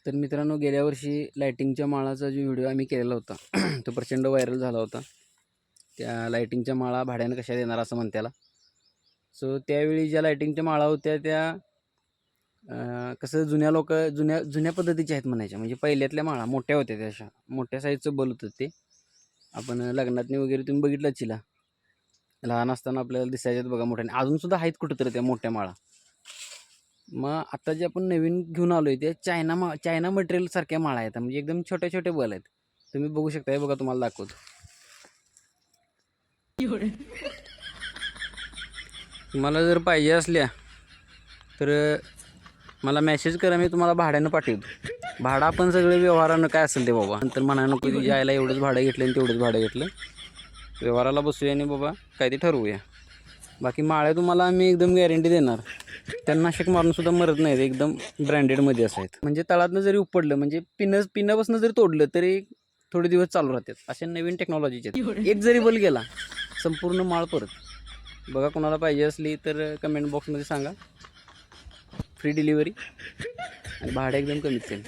तर मित्रांनो, गेल्या वर्षी लाइटिंगच्या माळाचा जो व्हिडिओ आम्ही केलेला होता तो प्रचंड व्हायरल झाला होता. त्या लाइटिंगच्या माळा भाड्यानं कशा देणार असं म्हणत्याला. सो त्यावेळी ज्या लाइटिंगच्या माळा होत्या त्या कसं जुन्या पद्धतीच्या आहेत म्हणायच्या. म्हणजे पहिल्यातल्या माळा मोठ्या होत्या, त्या अशा मोठ्या साईजचं बल होतं ते. आपण लग्नातनी वगैरे तुम्ही बघितलं चिला, लहान असताना आपल्याला दिसायच्यात बघा मोठ्याने. अजूनसुद्धा आहेत कुठंतरी त्या मोठ्या माळा. मग आता जे आपण नवीन घेऊन आलोय ते चायना मटेरियल सारख्या माळा आहेत. म्हणजे एकदम छोटे छोटे बल आहेत. तुम्ही बघू शकता, हे बघा तुम्हाला दाखवतो. तुम्हाला जर पाहिजे असल्या तर मला मेसेज करा, मी तुम्हाला भाड्यानं पाठवतो. भाडं आपण सगळे व्यवहारानं काय असेल ते बाबा, नंतर म्हणायला नको की यायला एवढंच भाडं घेतलं आणि तेवढंच भाडं घेतलं. व्यवहाराला बसूया आणि बाबा काय ते ठरवूया. बाकी माळ्या तुम्हाला आम्ही एकदम गॅरंटी देणार. त्यांना नाशक मारून सुद्धा मरत नाहीत, एकदम ब्रँडेडमध्ये असायत. म्हणजे तळातनं जरी उपडलं, म्हणजे पिनापासून जरी तोडलं तरी थोडे दिवस चालू राहतात. अशा नवीन टेक्नॉलॉजीचे. एक जरी बल गेला संपूर्ण माळ परत. बघा, कोणाला पाहिजे असली तर कमेंट बॉक्समध्ये सांगा. फ्री डिलिव्हरी आणि भाडं एकदम कमीच आहे.